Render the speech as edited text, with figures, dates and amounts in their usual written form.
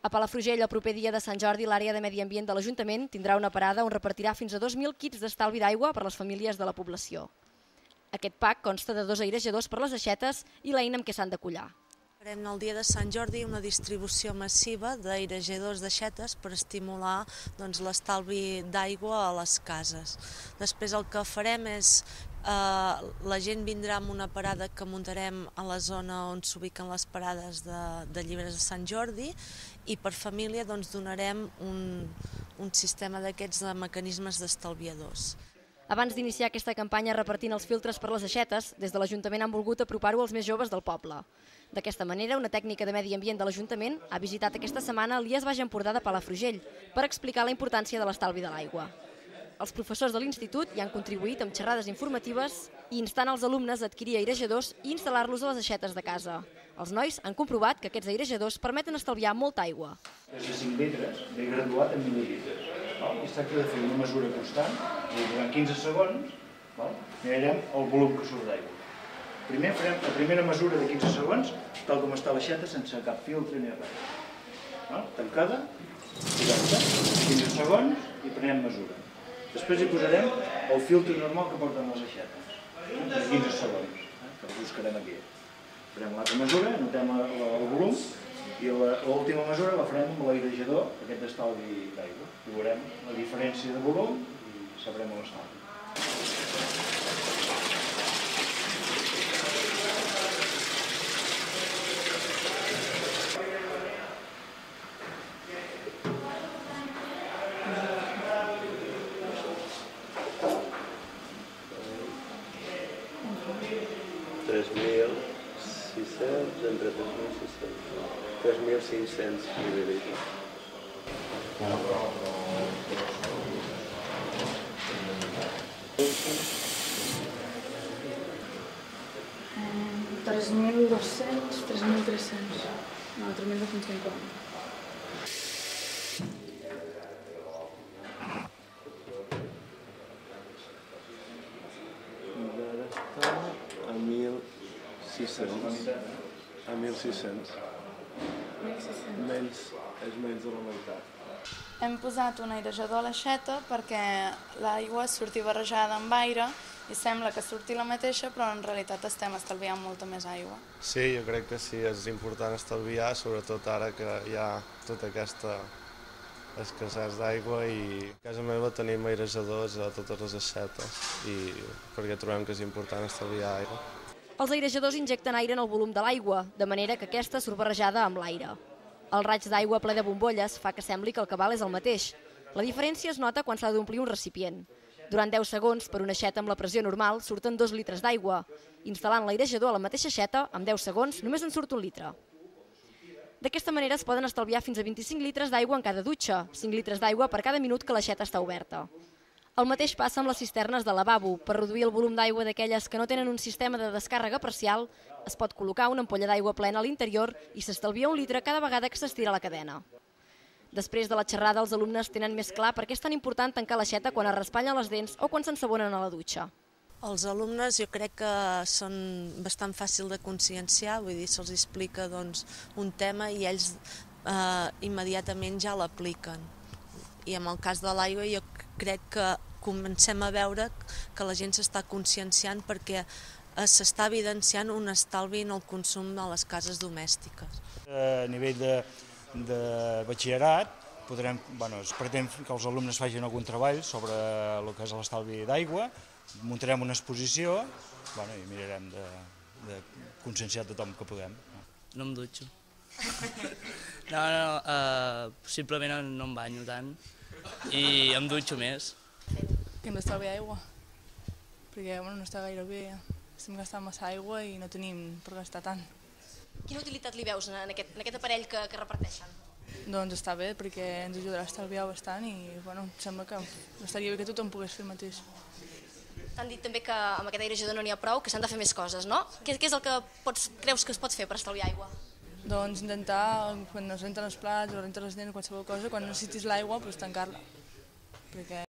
A Palafrugell, el proper dia de Sant Jordi, l'àrea de medi ambient de l'Ajuntament tindrà una parada on repartirà fins a 2.000 kits d'estalvi d'aigua per a les famílies de la població. Aquest pack consta de 2 airejadors per les aixetes i l'eina amb què s'han de collar. Farem el dia de Sant Jordi una distribució massiva d'airejadors d'aixetes per estimular l'estalvi d'aigua a les cases. Després el que farem és la gent vindrà amb una parada que muntarem a la zona on s'ubiquen les parades de llibres de Sant Jordi i per família donarem un sistema d'aquests de mecanismes d'estalviadors. Abans d'iniciar aquesta campanya repartint els filtres per les aixetes, des de l'Ajuntament han volgut apropar-ho als més joves del poble. D'aquesta manera, una tècnica de medi ambient de l'Ajuntament ha visitat aquesta setmana l'IES Baix Empordà de Palafrugell per explicar la importància de l'estalvi de l'aigua. Els professors de l'institut hi han contribuït amb xerrades informatives i instant els alumnes a adquirir airejadors i instal·lar-los a les aixetes de casa. Els nois han comprovat que aquests airejadors permeten estalviar molta aigua. De 5 litres ve graduat en mil·lilitres. Es tracta de fer una mesura constant i durant 15 segons mirarem el volum que surt d'aigua. Primer farem la primera mesura de 15 segons, tal com està l'aixeta, sense cap filtre ni res. Tancada, oberta, 15 segons i prenem mesura. Després hi posarem el filtre normal que porten les aixetes, de 15 segons, que el buscarem aquí. Farem l'altra mesura, notem el volum, i l'última mesura la farem amb l'airejador, aquest d'estalvi d'aigua. Veurem la diferència de volum i sabrem l'estalvi. Entre 3.500 mil·lilitres. 3.200, 3.300, no, 3.250. Ara està a 1.600. A 1.600. És menys de la meitat. Hem posat un airejador a l'aixeta perquè l'aigua surti barrejada amb aire i sembla que surti la mateixa, però en realitat estem estalviant molta més aigua. Sí, jo crec que sí, és important estalviar, sobretot ara que hi ha tota aquesta escassez d'aigua i a casa meva tenim airejadors a totes les aixetes perquè trobem que és important estalviar aigua. Els airejadors injecten aire en el volum de l'aigua, de manera que aquesta surt barrejada amb l'aire. El raig d'aigua ple de bombolles fa que sembli que el cabal és el mateix. La diferència es nota quan s'ha d'omplir un recipient. Durant 10 segons, per una aixeta amb la pressió normal, surten 2 litres d'aigua. Instal·lant l'airejador a la mateixa aixeta, en 10 segons només en surt 1 litre. D'aquesta manera es poden estalviar fins a 25 litres d'aigua en cada dutxa, 5 litres d'aigua per cada minut que l'aixeta està oberta. El mateix passa amb les cisternes de lavabo. Per reduir el volum d'aigua d'aquelles que no tenen un sistema de descàrrega parcial, es pot col·locar una ampolla d'aigua plena a l'interior i s'estalvia 1 litre cada vegada que s'estira la cadena. Després de la xerrada, els alumnes tenen més clar per què és tan important tancar l'aixeta quan es raspallen les dents o quan s'ensabonen a la dutxa. Els alumnes jo crec que són bastant fàcils de conscienciar, vull dir, se'ls explica un tema i ells immediatament ja l'apliquen. I en el cas de l'aigua jo crec que comencem a veure que la gent s'està conscienciant perquè s'està evidenciant un estalvi en el consum de les cases domèstiques. A nivell de batxillerat es pretén que els alumnes facin algun treball sobre el que és l'estalvi d'aigua, muntarem una exposició i mirarem de conscienciar tothom que puguem. No em dutxo. Possiblement no em banyo tant i em dutxo més. Que hem d'estalviar aigua, perquè no està gaire bé. Estem gastant massa aigua i no tenim per gastar tant. Quina utilitat li veus en aquest aparell que reparteixen? Doncs està bé, perquè ens ajudarà a estalviar bastant i sembla que estaria bé que tothom pogués fer el mateix. T'han dit també que amb aquest airejador no n'hi ha prou, que s'han de fer més coses, no? Què és el que creus que es pot fer per estalviar aigua? Doncs intentar, quan es renten els plats o renten les dents o qualsevol cosa, quan necessitis l'aigua, tancar-la. Perquè